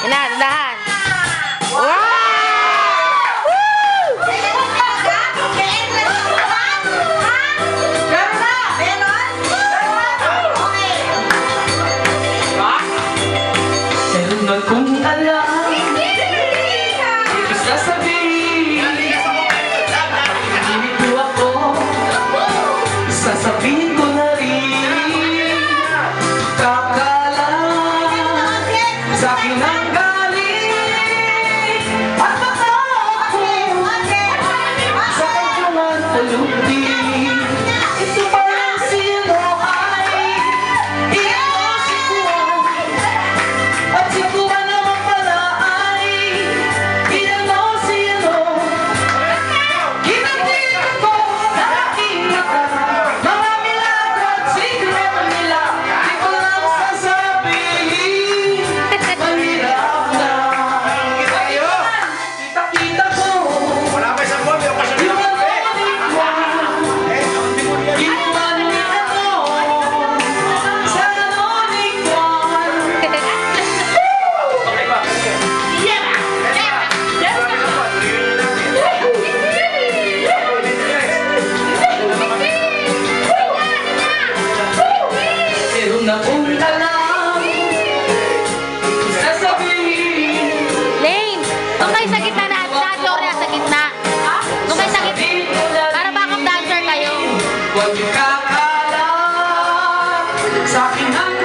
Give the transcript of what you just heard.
Inadahan. Wow! Kung alam, ito sasabihin, hindi ko ako, sasabihin ko na rin, kakala, sa akin ang galing, at baka ako, sa kanyang pulutin, ito parang sino ay, ito si Juan, at si Juan Lane, doon kayo sa gitna na. Gloria, sa gitna. Doon kayo sa gitna. Para backup dancer kayo. Huwag kakala sa akin ang